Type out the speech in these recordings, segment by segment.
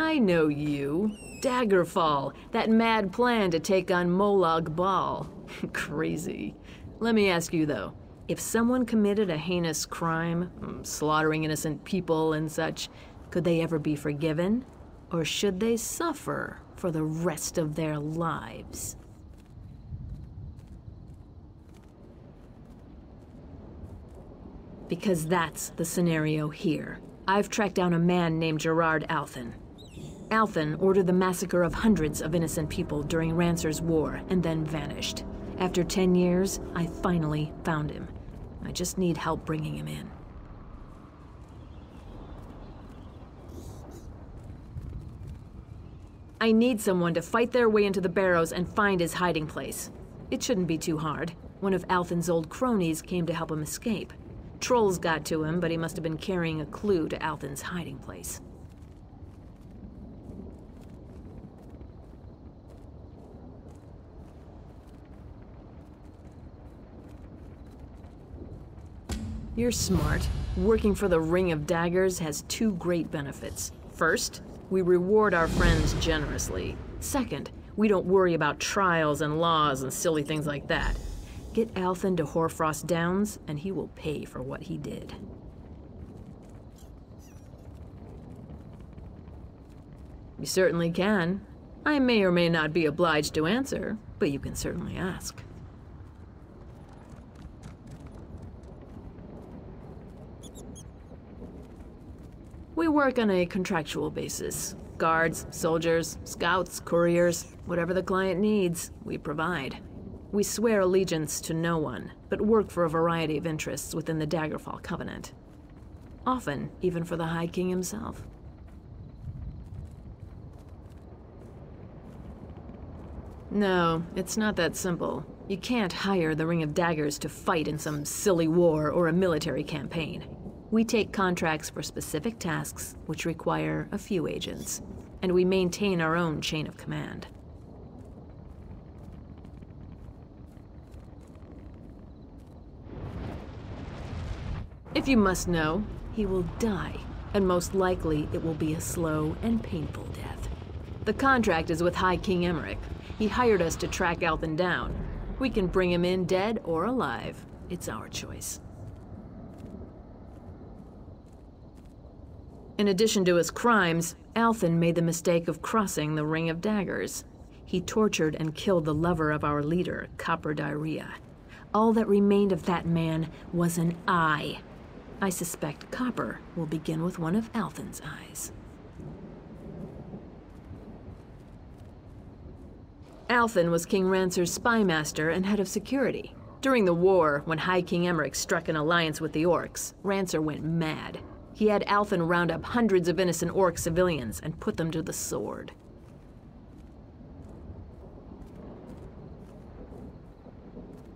I know you. Daggerfall, that mad plan to take on Molag Bal. Crazy. Let me ask you though, if someone committed a heinous crime, slaughtering innocent people and such, could they ever be forgiven? Or should they suffer for the rest of their lives? Because that's the scenario here. I've tracked down a man named Gerard Althen. Althen ordered the massacre of hundreds of innocent people during Ranser's war and then vanished. After 10 years, I finally found him. I just need help bringing him in. I need someone to fight their way into the Barrows and find his hiding place. It shouldn't be too hard. One of Althen's old cronies came to help him escape. Trolls got to him, but he must have been carrying a clue to Althen's hiding place. You're smart. Working for the Ring of Daggers has two great benefits. First, we reward our friends generously. Second, we don't worry about trials and laws and silly things like that. Get Althen to Hoarfrost Downs, and he will pay for what he did. You certainly can. I may or may not be obliged to answer, but you can certainly ask. We work on a contractual basis. Guards, soldiers, scouts, couriers, whatever the client needs, we provide. We swear allegiance to no one, but work for a variety of interests within the Daggerfall Covenant. Often, even for the High King himself. No, it's not that simple. You can't hire the Ring of Daggers to fight in some silly war or a military campaign. We take contracts for specific tasks, which require a few agents, and we maintain our own chain of command. If you must know, he will die, and most likely it will be a slow and painful death. The contract is with High King Emmerich. He hired us to track Althen down. We can bring him in dead or alive. It's our choice. In addition to his crimes, Althen made the mistake of crossing the Ring of Daggers. He tortured and killed the lover of our leader, Copper Diarrhea. All that remained of that man was an eye. I suspect Copper will begin with one of Althen's eyes. Althen was King Ranser's spymaster and head of security. During the war, when High King Emmerich struck an alliance with the Orcs, Ranser went mad. He had Althen round up hundreds of innocent Orc civilians and put them to the sword.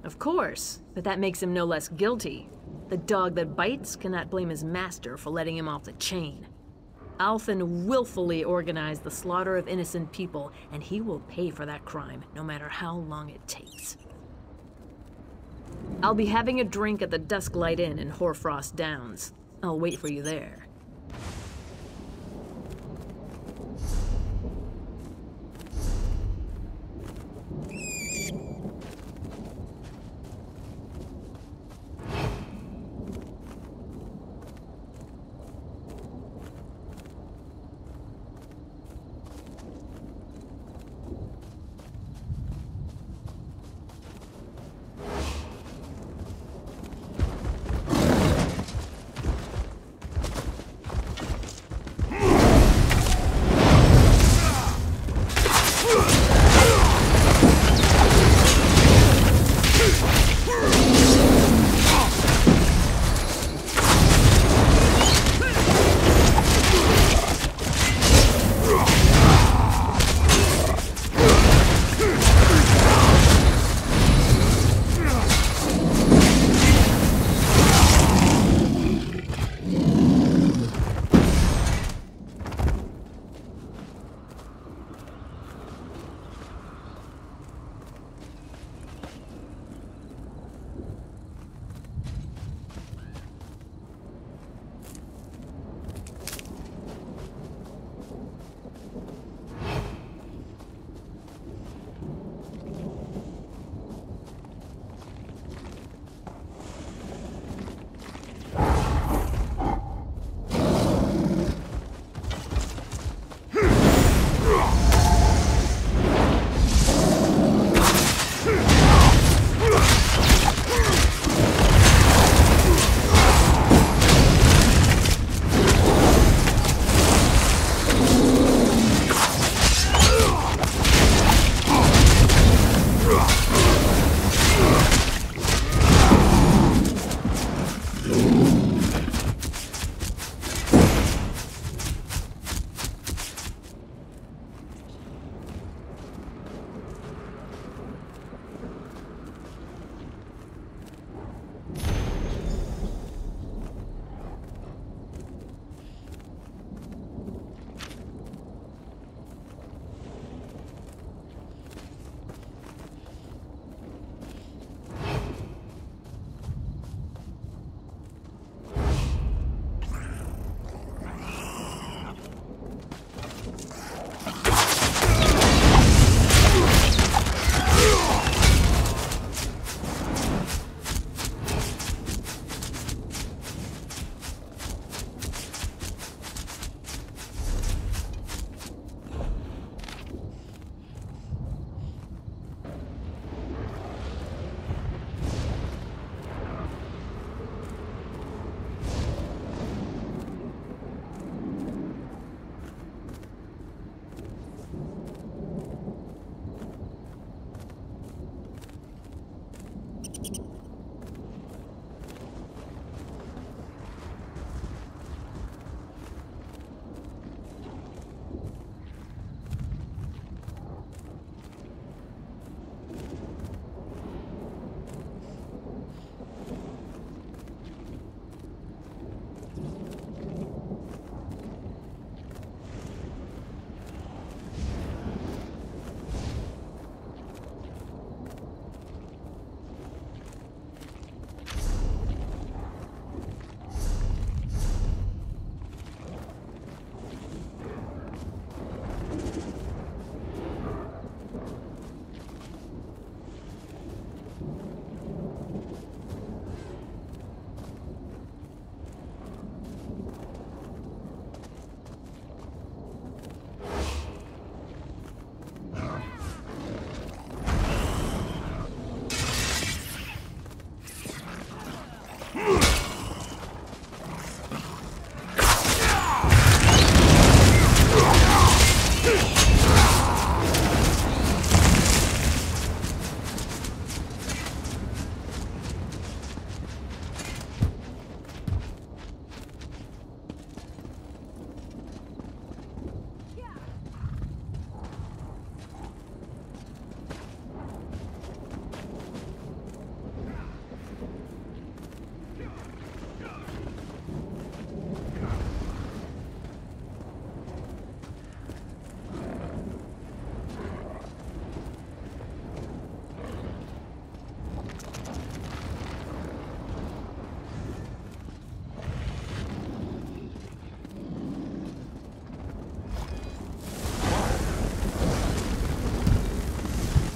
Of course, but that makes him no less guilty. The dog that bites cannot blame his master for letting him off the chain. Althen willfully organized the slaughter of innocent people, and he will pay for that crime, no matter how long it takes. I'll be having a drink at the Dusklight Inn in Hoarfrost Downs. I'll wait for you there.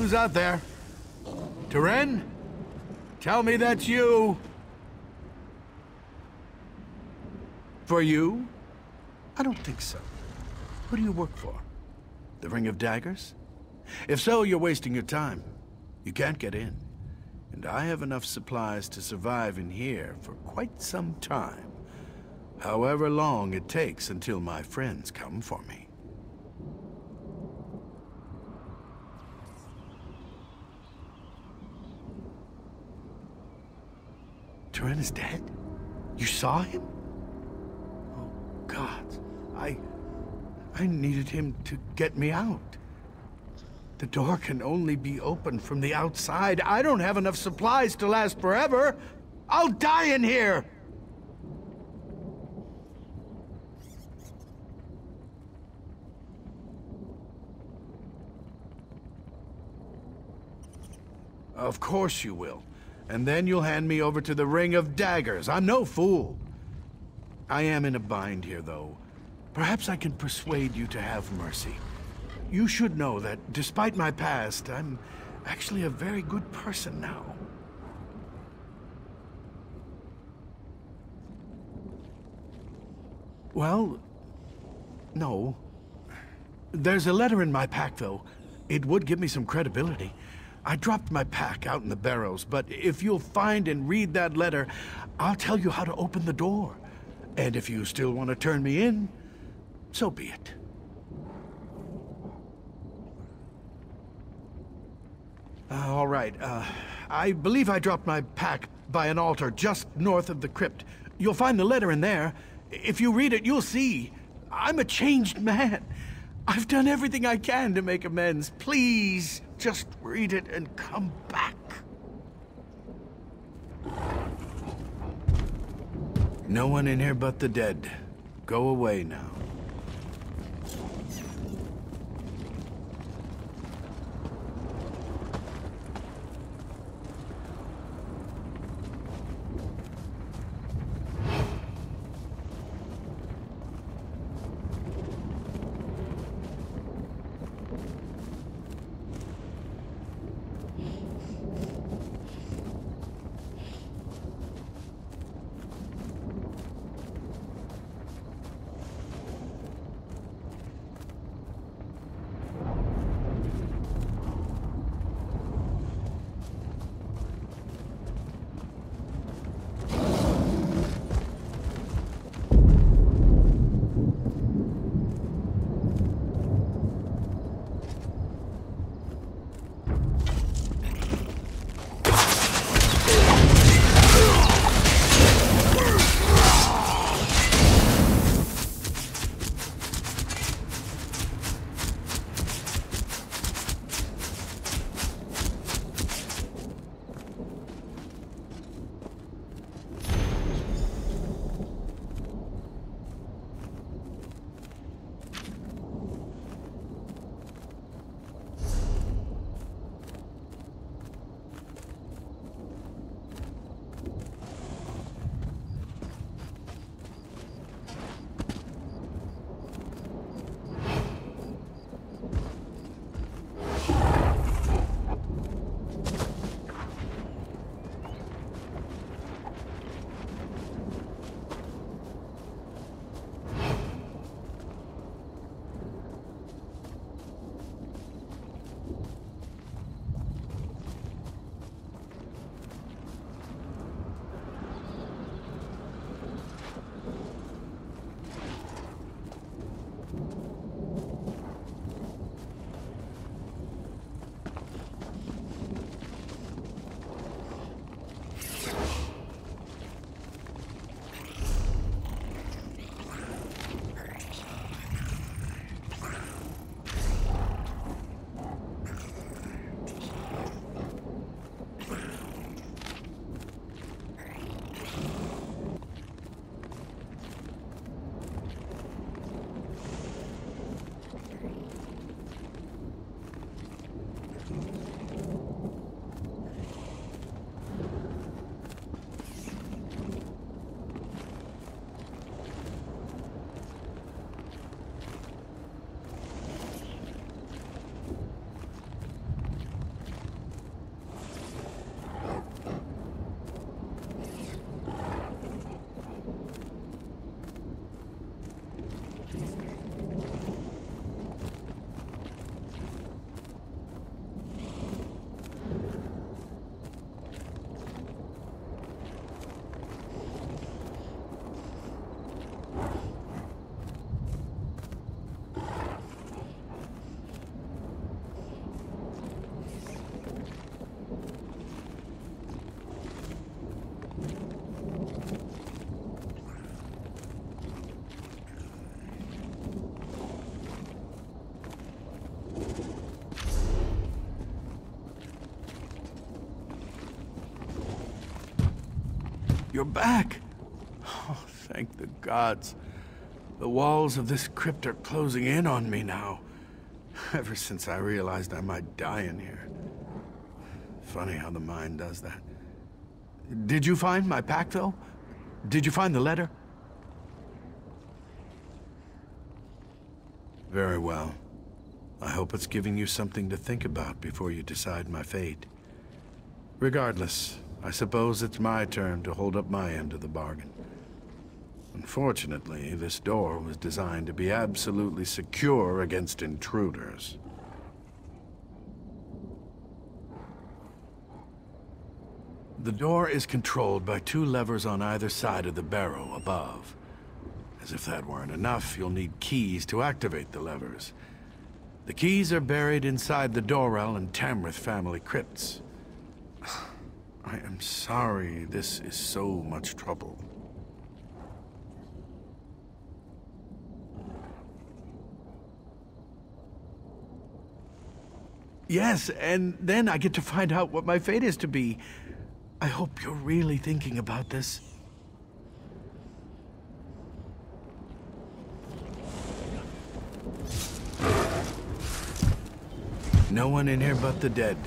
Who's out there? Teren? Tell me that's you. For you? I don't think so. Who do you work for? The Ring of Daggers? If so, you're wasting your time. You can't get in. And I have enough supplies to survive in here for quite some time. However long it takes until my friends come for me. Teren is dead? You saw him? Oh, God. I needed him to get me out. The door can only be opened from the outside. I don't have enough supplies to last forever. I'll die in here! Of course you will. And then you'll hand me over to the Ring of Daggers. I'm no fool. I am in a bind here, though. Perhaps I can persuade you to have mercy. You should know that, despite my past, I'm actually a very good person now. Well, no. There's a letter in my pack, though. It would give me some credibility. I dropped my pack out in the barrows, but if you'll find and read that letter, I'll tell you how to open the door. And if you still want to turn me in, so be it. All right, I believe I dropped my pack by an altar just north of the crypt. You'll find the letter in there. If you read it, you'll see. I'm a changed man. I've done everything I can to make amends. Please, just read it and come back. No one in here but the dead. Go away now. You're back! Oh, thank the gods. The walls of this crypt are closing in on me now. Ever since I realized I might die in here. Funny how the mind does that. Did you find my pack, though? Did you find the letter? Very well. I hope it's giving you something to think about before you decide my fate. Regardless, I suppose it's my turn to hold up my end of the bargain. Unfortunately, this door was designed to be absolutely secure against intruders. The door is controlled by 2 levers on either side of the barrow above. As if that weren't enough, you'll need keys to activate the levers. The keys are buried inside the Dorrell and Tamrith family crypts. I am sorry this is so much trouble. Yes, and then I get to find out what my fate is to be. I hope you're really thinking about this. No one in here but the dead.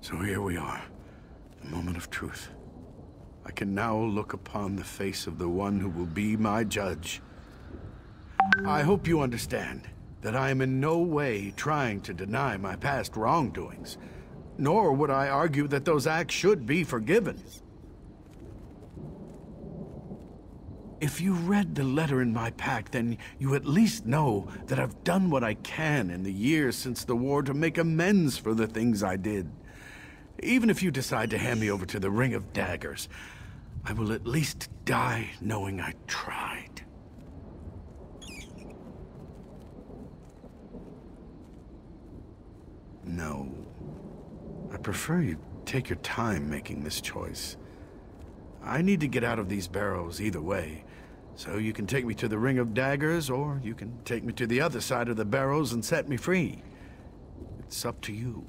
So here we are, the moment of truth. I can now look upon the face of the one who will be my judge. I hope you understand that I am in no way trying to deny my past wrongdoings, nor would I argue that those acts should be forgiven. If you read the letter in my pack, then you at least know that I've done what I can in the years since the war to make amends for the things I did. Even if you decide to hand me over to the Ring of Daggers, I will at least die knowing I tried. No. I prefer you take your time making this choice. I need to get out of these barrows either way, so you can take me to the Ring of Daggers, or you can take me to the other side of the barrows and set me free. It's up to you.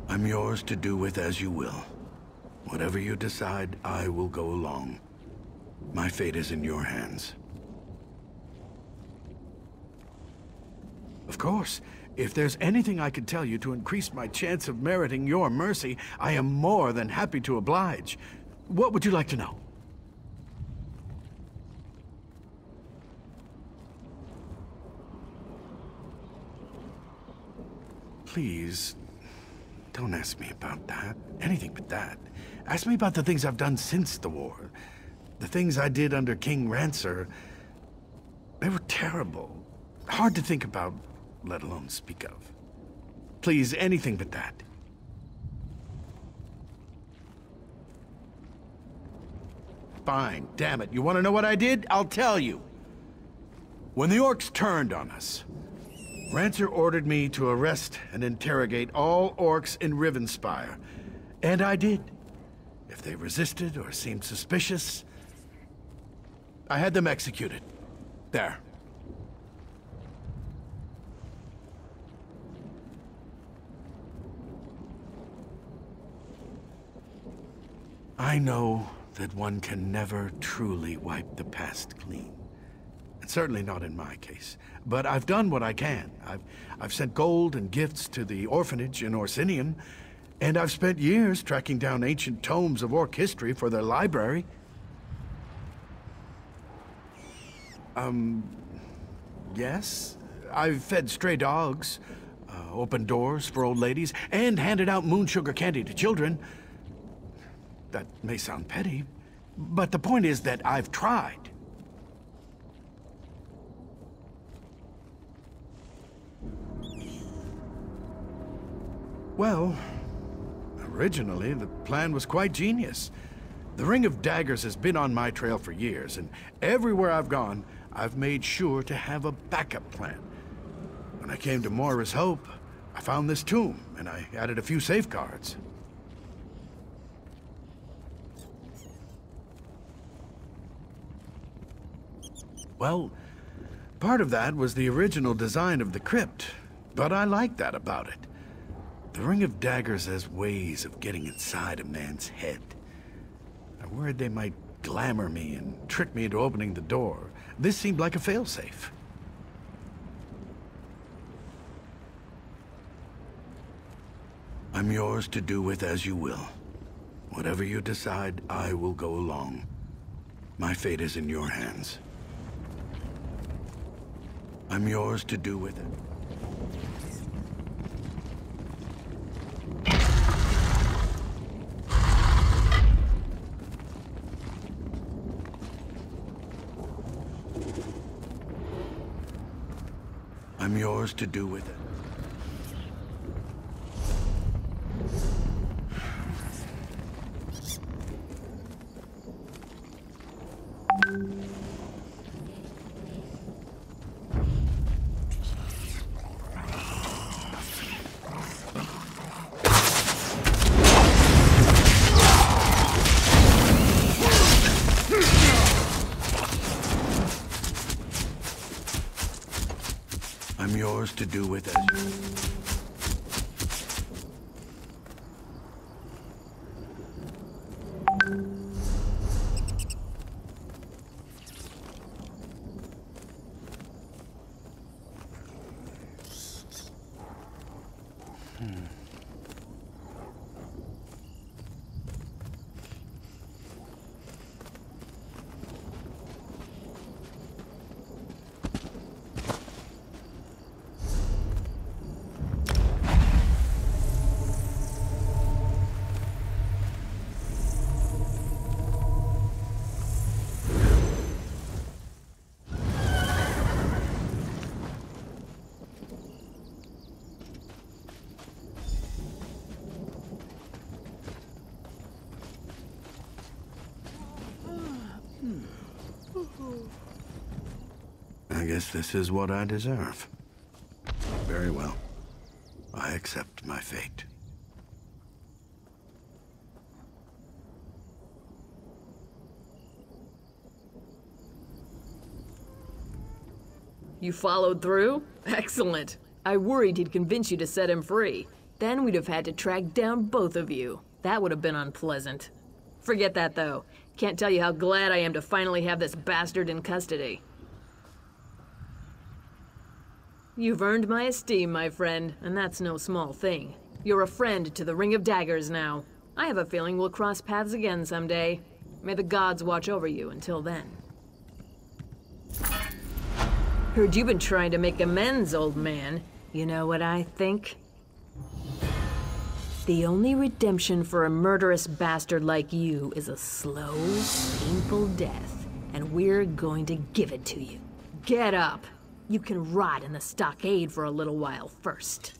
I'm yours to do with as you will. Whatever you decide, I will go along. My fate is in your hands. Of course, if there's anything I could tell you to increase my chance of meriting your mercy, I am more than happy to oblige. What would you like to know? Please, don't ask me about that. Anything but that. Ask me about the things I've done since the war. The things I did under King Ranser. They were terrible. Hard to think about, let alone speak of. Please, anything but that. Fine, damn it. You want to know what I did? I'll tell you. When the orcs turned on us, Ranser ordered me to arrest and interrogate all orcs in Rivenspire. And I did. If they resisted or seemed suspicious, I had them executed. There. I know that one can never truly wipe the past clean. And certainly not in my case. But I've done what I can. I've sent gold and gifts to the orphanage in Orsinium, and I've spent years tracking down ancient tomes of orc history for their library. Yes. I've fed stray dogs, opened doors for old ladies, and handed out moon sugar candy to children. That may sound petty, but the point is that I've tried. Well, originally the plan was quite genius. The Ring of Daggers has been on my trail for years, and everywhere I've gone, I've made sure to have a backup plan. When I came to Moira's Hope, I found this tomb, and I added a few safeguards. Well, part of that was the original design of the crypt, but I like that about it. The Ring of Daggers has ways of getting inside a man's head. I worried they might glamour me and trick me into opening the door. This seemed like a failsafe. I'm yours to do with as you will. Whatever you decide, I will go along. My fate is in your hands. I'm yours to do with it. I'm yours to do with it. I'm yours to do with it. I guess this is what I deserve. Very well. I accept my fate. You followed through? Excellent. I worried he'd convince you to set him free. Then we'd have had to track down both of you. That would have been unpleasant. Forget that, though. Can't tell you how glad I am to finally have this bastard in custody. You've earned my esteem, my friend, and that's no small thing. You're a friend to the Ring of Daggers now. I have a feeling we'll cross paths again someday. May the gods watch over you until then. Heard you've been trying to make amends, old man. You know what I think? The only redemption for a murderous bastard like you is a slow, painful death, and we're going to give it to you. Get up! You can rot in the stockade for a little while first.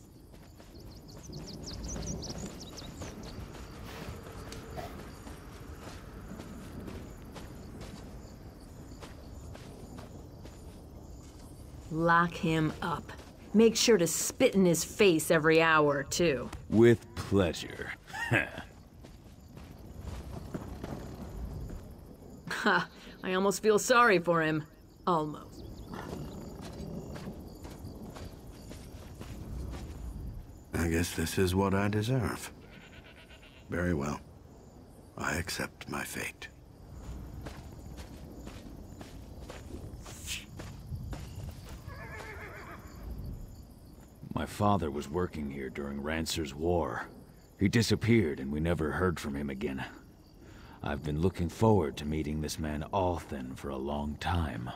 Lock him up. Make sure to spit in his face every hour, too. With pleasure. Ha! I almost feel sorry for him. Almost. I guess this is what I deserve. Very well. I accept my fate. My father was working here during Ranser's war. He disappeared and we never heard from him again. I've been looking forward to meeting this man Althen for a long time.